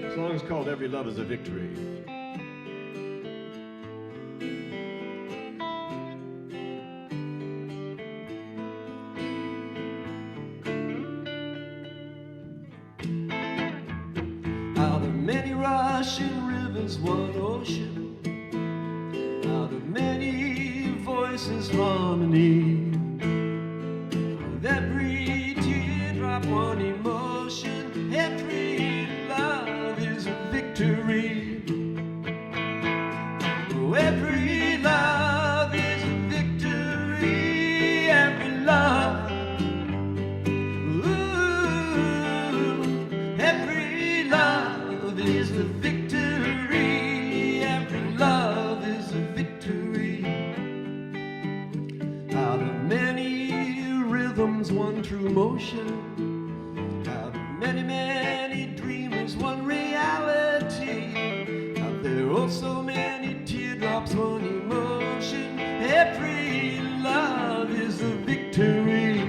The song is called Every Love is a Victory. Out of many rushing rivers, one ocean. Out of many voices, harmony. With every teardrop, one emotion. Every love is a victory. Oh, every love is a victory. Every love. Ooh, every love is a victory. Every love is a victory. Out of many rhythms, one true motion. Out of many, many dreamers, one reality. Out there oh so many teardrops, one emotion. Every love is a victory.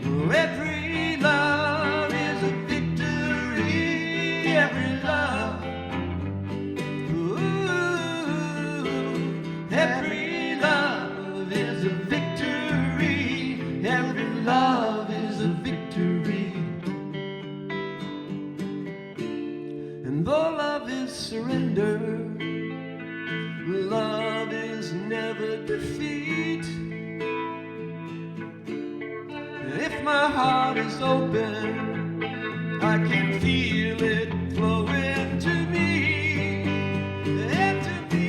Oh, every love is a victory. Every love. Ooh, every love is a victory. Every love is a victory. And though love is surrender, love is never defeat. If my heart is open, I can feel it flowing to me, and to me.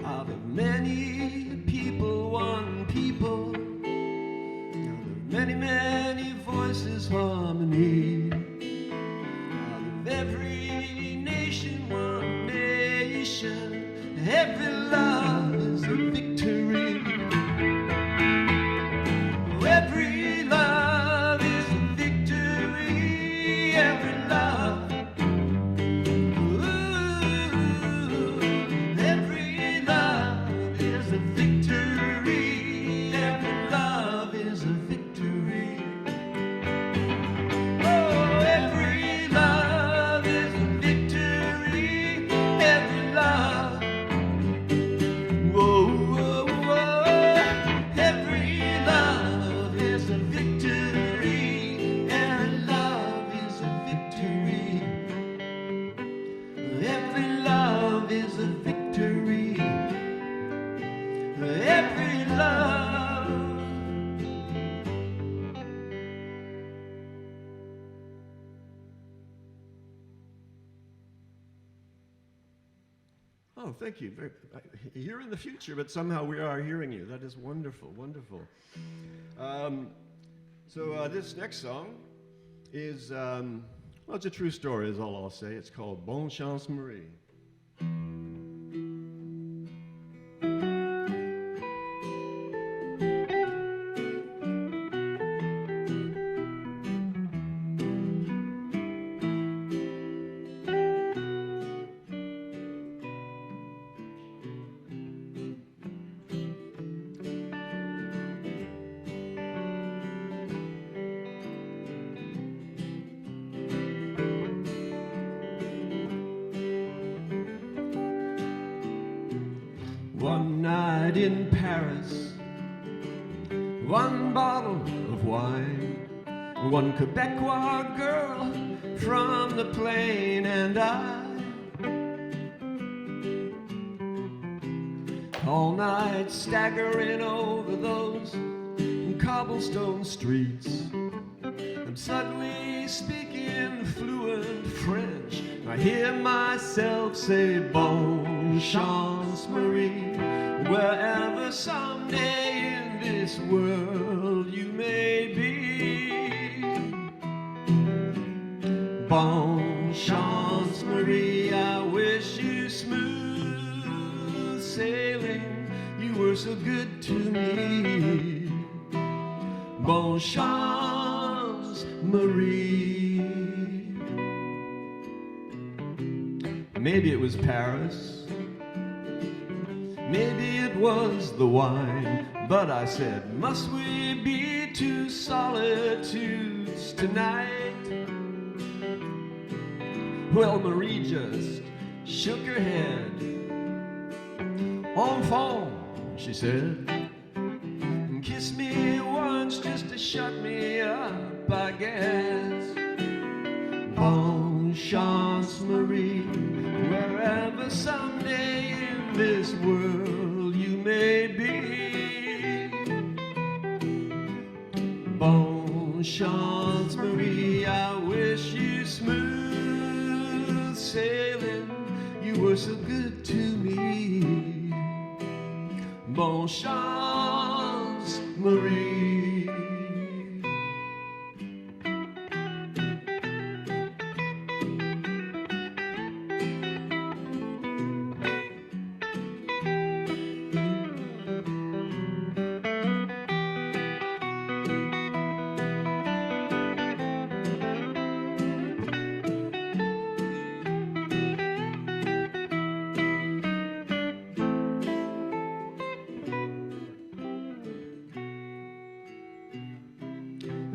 Out of many people, one people. Out of many, many voices, harmony. Out of every nation, one nation. Every love is a victory. Every love is a victory. Every love. Ooh, every love is a victory. Every love is a victory. Oh, every love is a victory. Every love. Whoa, whoa, whoa. Every love is a victory. Every love is a victory. Every love is a victory. Every love. Oh, thank you. You're in the future, but somehow we are hearing you. That is wonderful, wonderful. This next song is, well, it's a true story, is all I'll say. It's called Bonne Chance Marie. One night in Paris, one bottle of wine, one Quebecois girl from the plain, and I, all night staggering over those cobblestone streets. I'm suddenly speaking fluent French. I hear myself say, Bonne Chance Marie, wherever someday in this world you may be. Bonne Chance Marie, I wish you smooth sailing, you were so good to me. Bon chance, Marie. Maybe it was Paris, maybe it was the wine, but I said, must we be two solitudes tonight? Well, Marie just shook her head. Enfant, she said, kiss me once just to shut me up, I guess. Bon chance, Marie, wherever someday in this world you may be. Bon chance, Marie, I wish you smooth sailing, you were so good to me. Bon chance, Marie.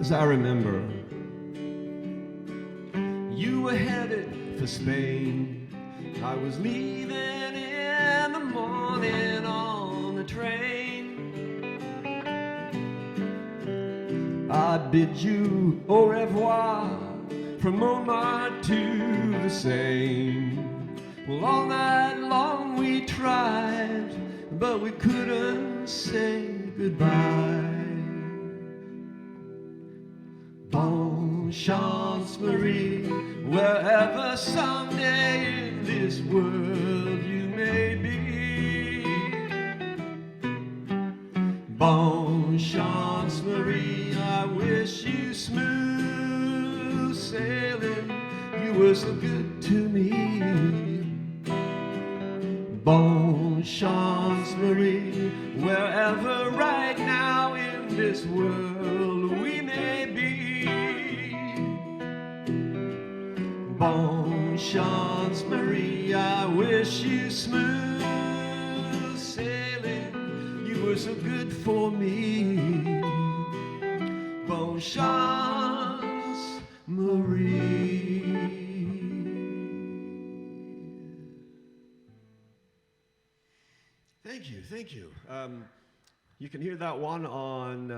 As I remember, you were headed for Spain. I was leaving in the morning on the train. I bid you au revoir from Montmartre to the Seine. Well, all night long we tried, but we couldn't say goodbye. Bon chance, Marie, wherever someday in this world you may be. Bon chance, Marie, I wish you smooth sailing, you were so good to me. Bon chance, Marie, wherever right now in this world we may be. Bon chance, Marie, I wish you smooth sailing, you were so good for me. Bon chance, Marie. Thank you. You can hear that one on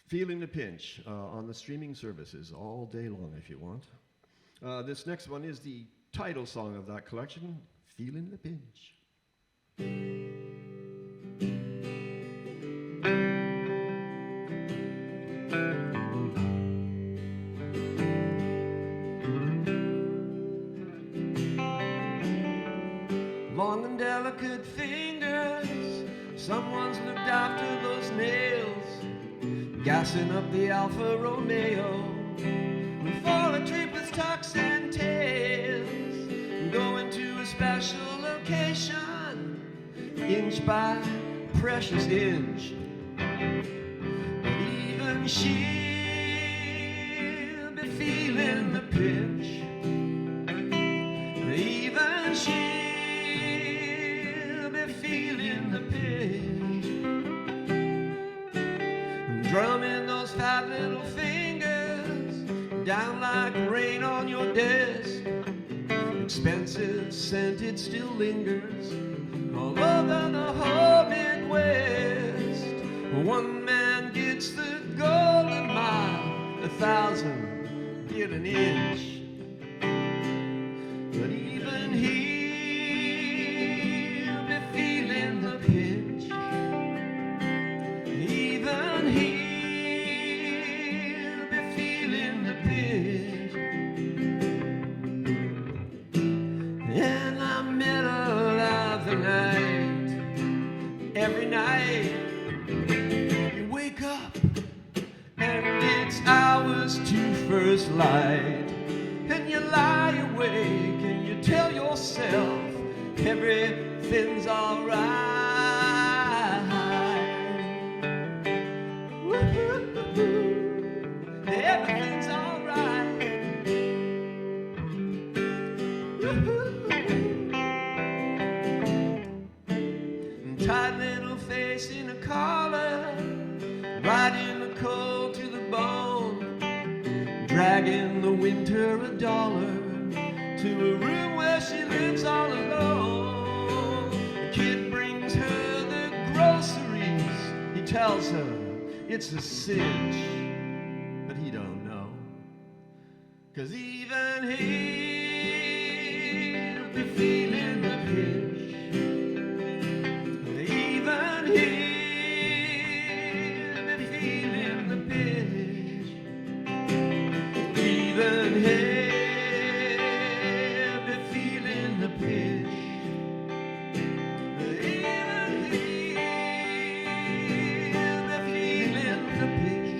Feeling the Pinch on the streaming services all day long if you want. This next one is the title song of that collection, Feeling the Pinch. Long and delicate fingers, someone's looked after those nails, gassing up the Alfa Romeo for a trip with tucks and tails, going to a special location, inch by precious inch. But even she'll be feeling the pinch. Even she'll be feeling the pinch. Drumming those fat little fingers down like rain on your desk. Expensive scent, it still lingers all over the whole Midwest. One man gets the golden mile, 1,000 get an inch. But even he'll be feeling the pinch. Even he'll be feeling the pinch. And I met her of the night. Every night you wake up and it's hours to first light. And you lie awake and you tell yourself everything everything's alright. Everything's alright. Tight little face in a collar, riding the cold to the bone, dragging the winter $1 to a room where she lives all alone. The kid brings her the groceries. He tells her it's a cinch, but he don't know, 'cause even he'll be feeling the pinch. Even he'll be feeling the pinch. Even he'll be feeling the pinch. Even he'll be feeling the pinch.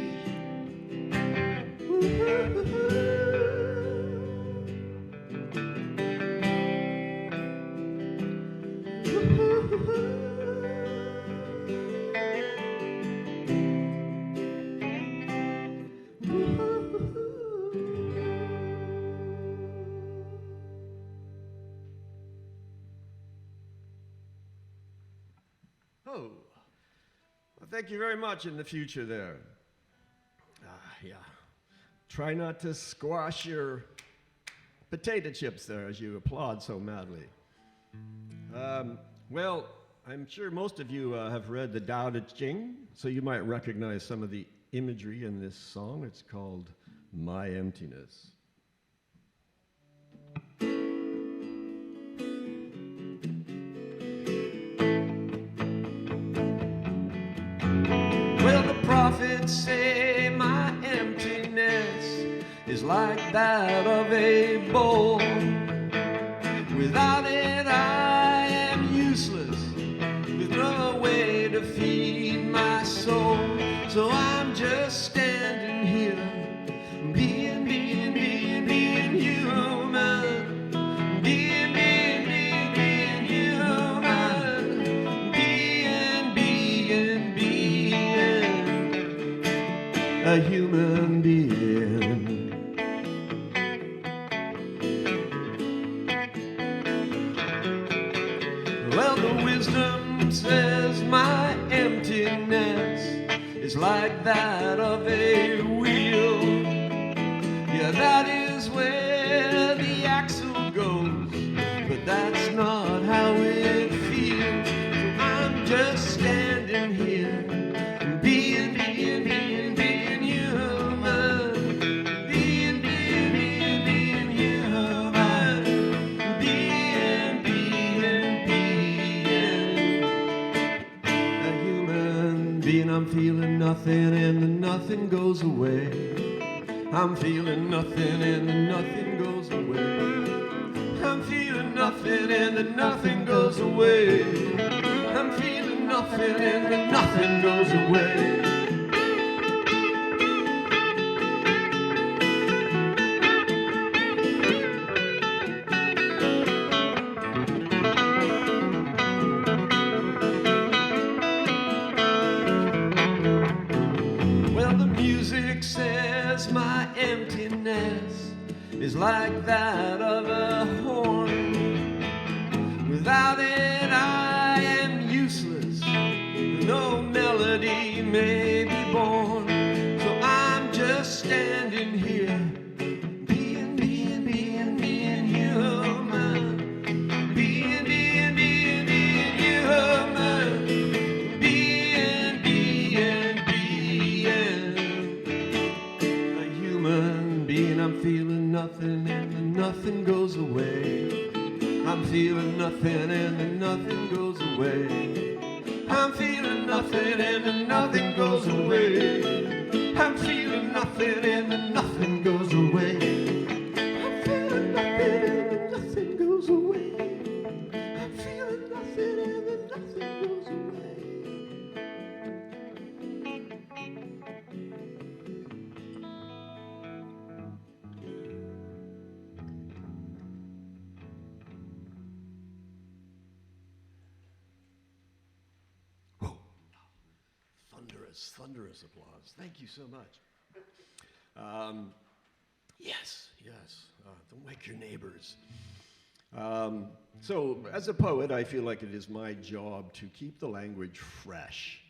Oh, well, thank you very much in the future there. Yeah. Try not to squash your potato chips there as you applaud so madly. Well, I'm sure most of you have read the Tao Te Ching, so you might recognize some of the imagery in this song. It's called My Emptiness. Well, the prophets say my emptiness is like that of a bowl. Without it I am useless, with no way to feed my soul. So I'm just standing here, being human. Being human. Being a human being. Well, the wisdom says my emptiness is like that of a wheel. Yeah, that is where the axle goes, but that's not how it feels. So I'm just standing here, being human. Being human. A human being. I'm feeling nothing and the nothing goes away. I'm feeling nothing and the nothing goes away. I'm feeling nothing and the nothing goes away. I'm feeling nothing and the nothing goes away. Well, the music says my emptiness is like that of a horn. Without it I am useless, no melody may be born. So I'm just standing here, being human. Being human. A human being. I'm feeling nothing and the nothing goes away. I'm feeling nothing and the nothing goes away. I'm feeling nothing and the nothing goes away. I'm feeling nothing and the nothing goes away. I'm feeling nothing and the nothing goes away. I'm feeling nothing and the nothing goes away. thunderous applause. Thank you so much. Yes. Don't wake your neighbors. So, as a poet, I feel like it is my job to keep the language fresh.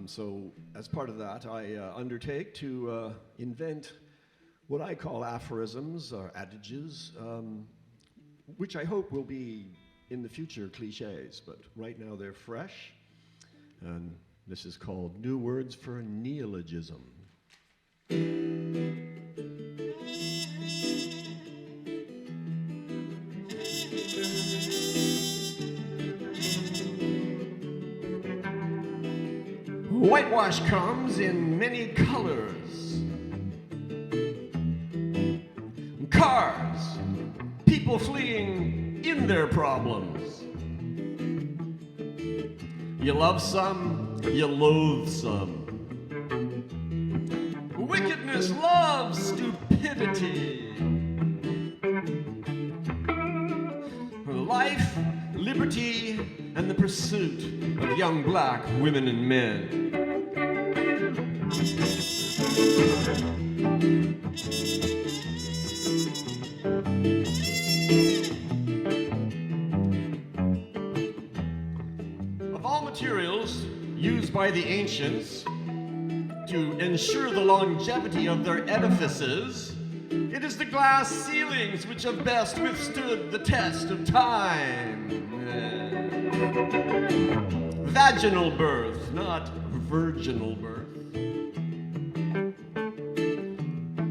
So, as part of that, I undertake to invent what I call aphorisms or adages, which I hope will be in the future cliches, but right now they're fresh. And this is called New Words for Neologism. Whitewash comes in many colors. Cars, people fleeing in their problems. You love some, you loathe some. Wickedness loves stupidity. Life, liberty, and the pursuit of young black women and men. Of all materials used by the ancients to ensure the longevity of their edifices, it is the glass ceilings which have best withstood the test of time. Vaginal birth, not virginal birth.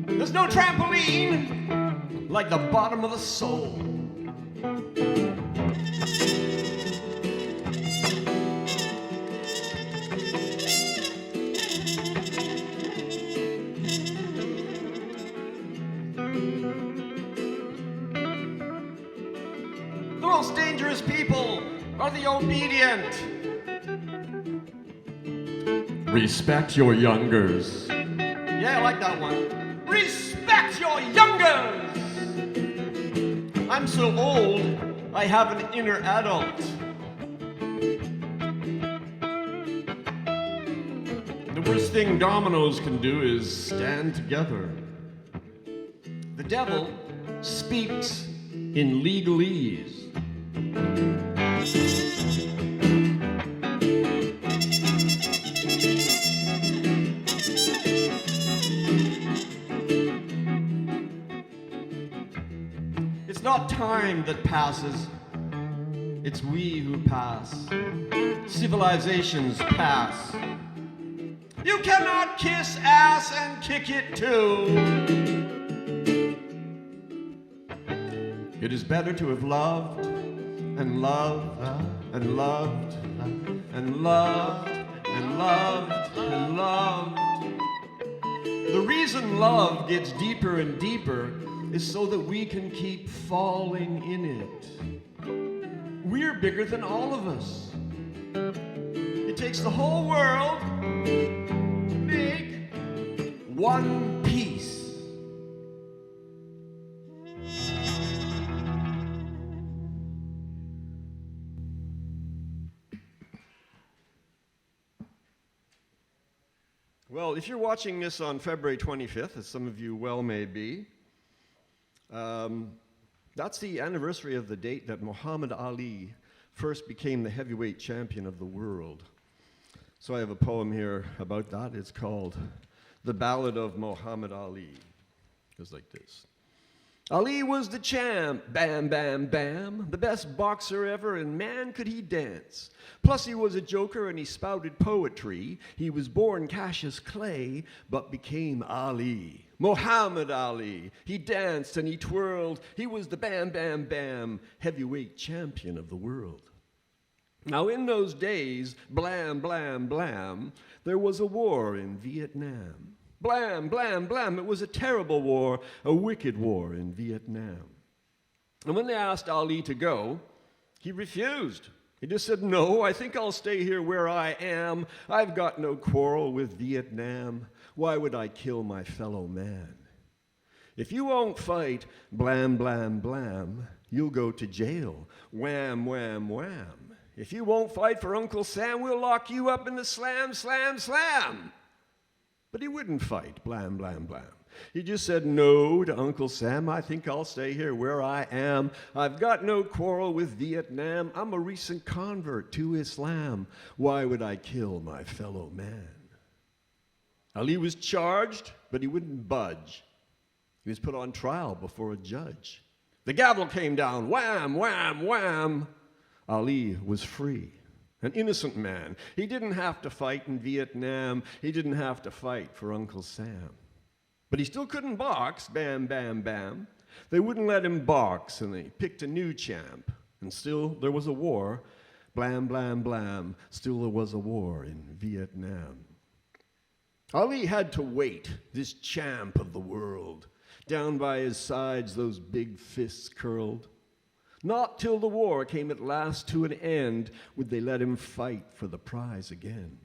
There's no trampoline like the bottom of the soul. The most dangerous people are the obedient. Respect your youngers. Yeah, I like that one. Respect your youngers! I'm so old, I have an inner adult. The worst thing dominoes can do is stand together. The devil speaks in legalese. It's not time that passes, it's we who pass. Civilizations pass. You cannot kiss ass and kick it too. It is better to have loved and loved and loved and loved and loved and loved. The reason love gets deeper and deeper is so that we can keep falling in it. We're bigger than all of us. It takes the whole world to make one piece. Well, if you're watching this on February 25th, as some of you well may be, that's the anniversary of the date that Muhammad Ali first became the heavyweight champion of the world. So I have a poem here about that. It's called The Ballad of Muhammad Ali. It goes like this. Ali was the champ, bam, bam, bam, the best boxer ever, and man could he dance. Plus he was a joker and he spouted poetry. He was born Cassius Clay, but became Ali. Muhammad Ali. He danced and he twirled. He was the bam, bam, bam, heavyweight champion of the world. Now in those days, blam, blam, blam, there was a war in Vietnam. Blam, blam, blam, it was a terrible war, a wicked war in Vietnam. And when they asked Ali to go, he refused. He just said, no, I think I'll stay here where I am. I've got no quarrel with Vietnam. Why would I kill my fellow man? If you won't fight, blam, blam, blam, you'll go to jail. Wham, wham, wham. If you won't fight for Uncle Sam, we'll lock you up in the slam, slam, slam. But he wouldn't fight, blam, blam, blam. He just said no to Uncle Sam. I think I'll stay here where I am. I've got no quarrel with Vietnam. I'm a recent convert to Islam. Why would I kill my fellow man? Ali was charged, but he wouldn't budge. He was put on trial before a judge. The gavel came down, wham, wham, wham. Ali was free, an innocent man. He didn't have to fight in Vietnam. He didn't have to fight for Uncle Sam. But he still couldn't box, bam, bam, bam. They wouldn't let him box, and they picked a new champ. And still there was a war, blam, blam, blam. Still there was a war in Vietnam. Ali had to wait, this champ of the world. Down by his sides, those big fists curled. Not till the war came at last to an end would they let him fight for the prize again.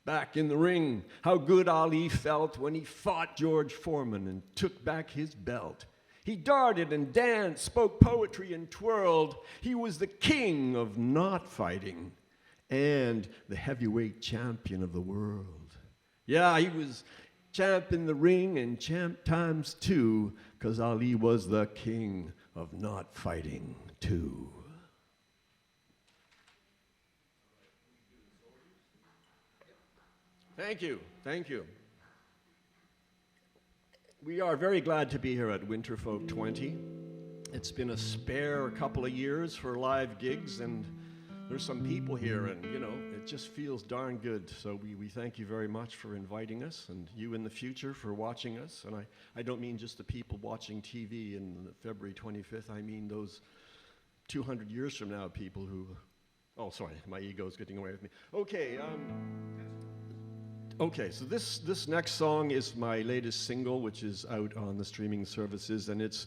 Back in the ring, how good Ali felt when he fought George Foreman and took back his belt. He darted and danced, spoke poetry and twirled. He was the king of not fighting and the heavyweight champion of the world. Yeah, he was champ in the ring and champ times two, 'cause Ali was the king of not fighting too. Thank you, thank you. We are very glad to be here at Winterfolk 20. It's been a spare couple of years for live gigs, and there's some people here, and you know, it just feels darn good. So we thank you very much for inviting us, and you in the future for watching us. And I don't mean just the people watching TV in February 25th. I mean those 200 years from now people who, oh, sorry, my ego's getting away with me. Okay, so this next song is my latest single, which is out on the streaming services, and it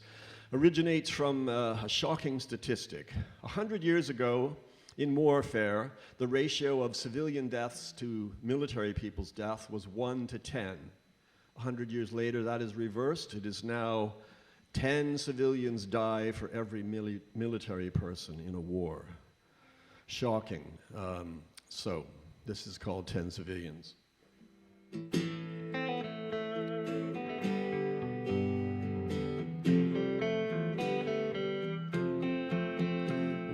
originates from a shocking statistic. 100 years ago, in warfare, the ratio of civilian deaths to military people's death was 1 to 10. 100 years later, that is reversed. It is now 10 civilians die for every military person in a war. Shocking. So this is called 10 Civilians.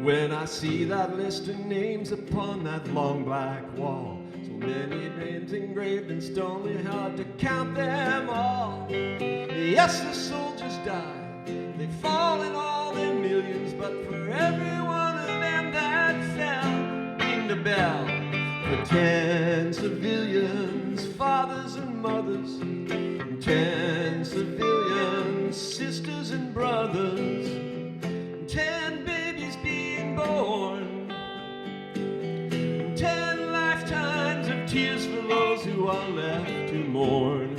When I see that list of names upon that long black wall, so many names engraved in stone, it's hard to count them all. Yes, the soldiers die, they fall in all their millions, but for every one of them that fell, ring the bell for 10 civilians, fathers and mothers, 10 civilians, sisters and brothers, 10 babies being born, 10 lifetimes of tears for those who are left to mourn.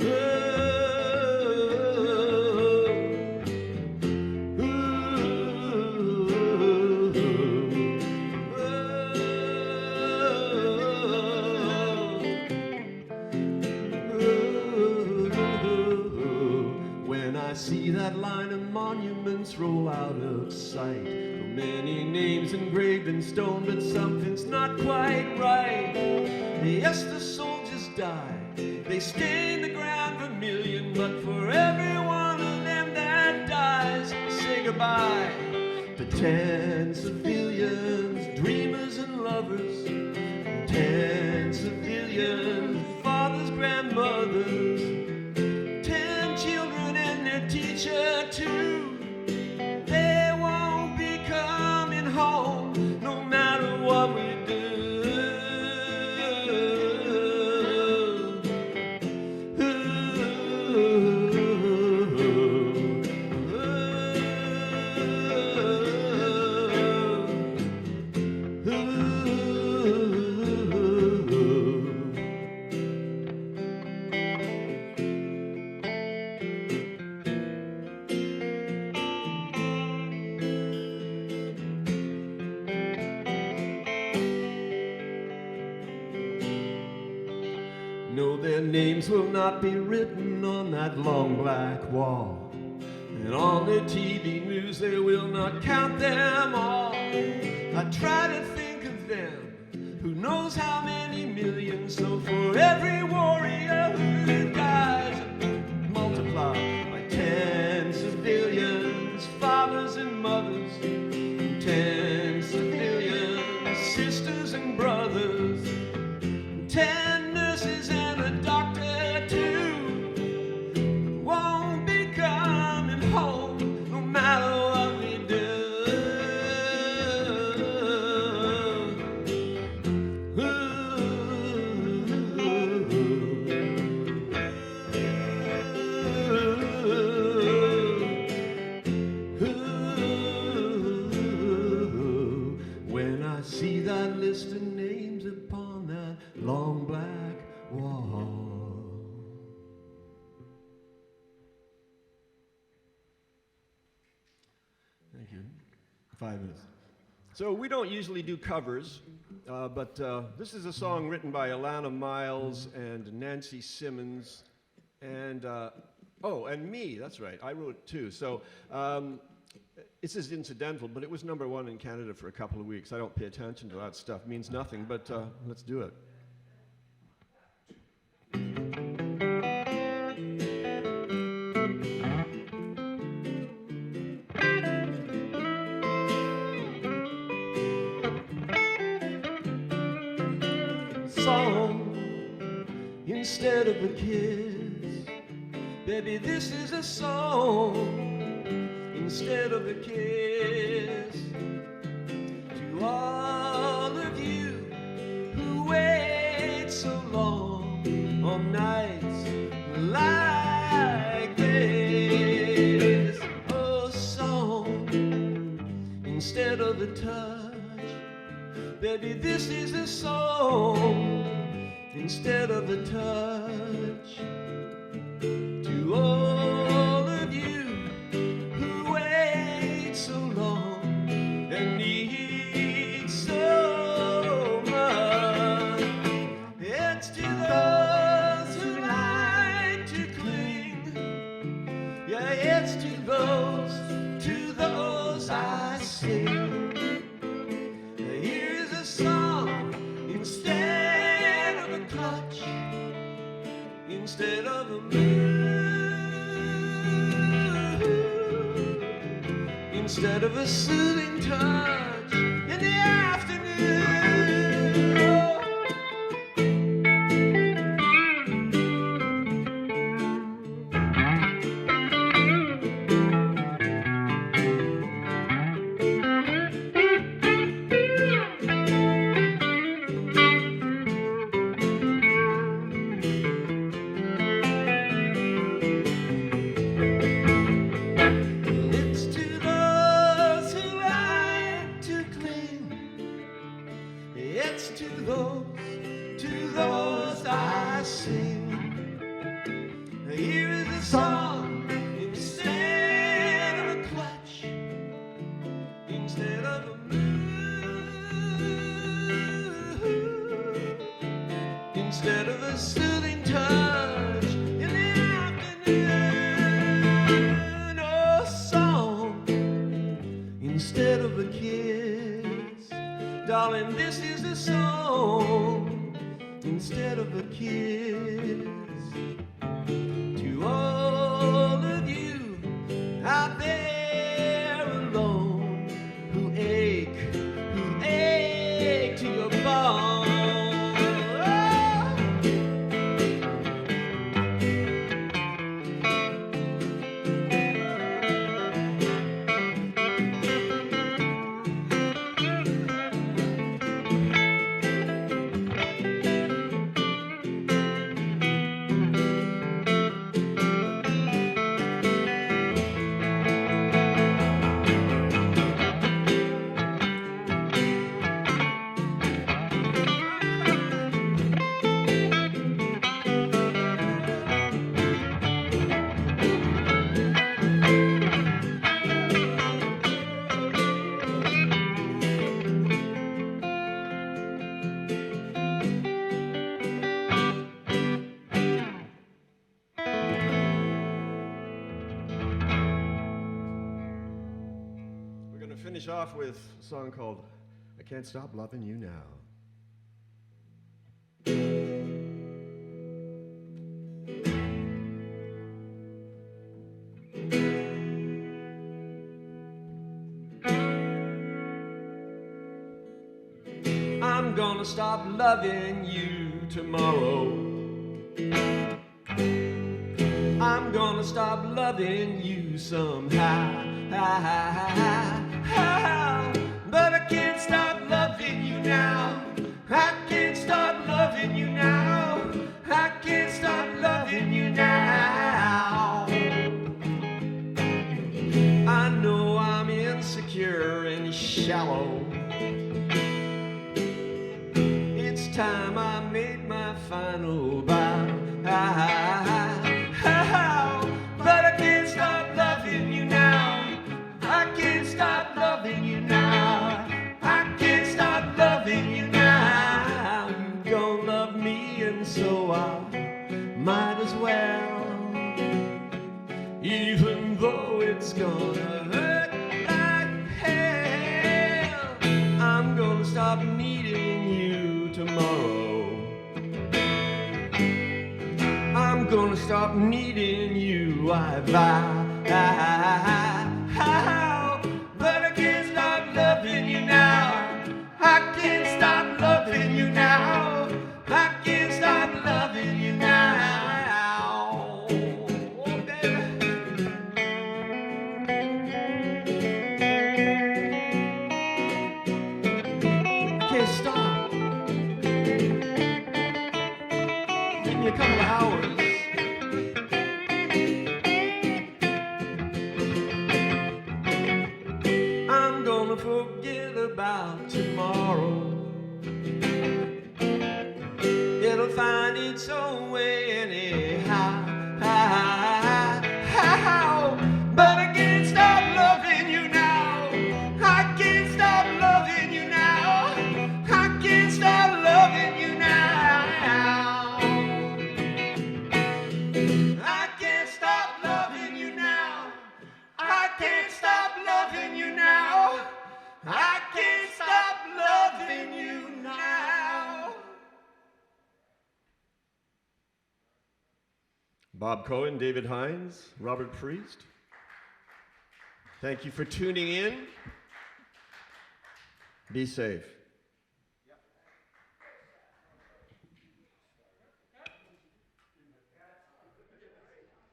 See that line of monuments roll out of sight. So many names engraved in stone, but something's not quite right. Yes, the soldiers die, they stain the ground vermilion, but for every one of them that dies, say goodbye to 10 civilians, dreamers and lovers, 10 civilians, fathers, grandmothers, teacher too. They won't be coming home no matter what we do. No, their names will not be written on that long black wall, and on the TV news they will not count them all. I try to think them. Who knows how many millions? So for every warrior who dies, multiply by tens of billions, fathers and mothers, tens of billions, sisters and brothers, 10 nurses and a doctor too, won't be coming home no matter what we do. When I see that list of names upon that long black wall. Thank you. 5 minutes. So we don't usually do covers, but this is a song written by Alana Miles and Nancy Simmons, and and me. That's right. I wrote it too. So this is incidental, but it was #1 in Canada for a couple of weeks. I don't pay attention to that stuff. It means nothing, but let's do it. Song instead of a kiss. Baby, this is a song instead of a kiss. To all of you who wait so long on nights like this. Oh, song instead of a touch. Baby, this is a song instead of a touch. To all of you who wait so long and need so much, it's to those who like to cling. Yeah, it's to those I sing. Here's a song instead of a clutch, instead of a instead of a soothing touch in the afternoon. Oh. To those I sing. Here is a song instead of a clutch, instead of a instead of a soothing touch in the afternoon. Oh, song instead of a kiss. Darling, this is a song instead of a kiss. To all of you out there alone who ache to your bone. Off with a song called I can't stop loving you now. I'm gonna stop loving you tomorrow. I'm gonna stop loving you somehow. But I can't stop loving you now. I can't stop loving you now. I can't stop loving you now. I know I'm insecure and shallow. It's time I made my final bow. But I can't stop loving you now. I can't stop loving you now. I can't stop loving you now. You don't love me, and so I might as well, even though it's gonna hurt like hell. I'm gonna stop needing you tomorrow. I'm gonna stop needing you, I vow. But I can't stop loving you now. I can't stop loving you now. I can't stop loving you now. Oh, baby. I can't stop. Give me a couple of hours. I'm gonna forget about tomorrow. It'll find its own way anyhow. But I can't stop loving you now. I can't stop loving you now. I can't stop loving you now. I can't stop loving you now. I can't stop loving you now. I can't stop loving you now. Bob Cohen, David Hines, Robert Priest, thank you for tuning in. Be safe.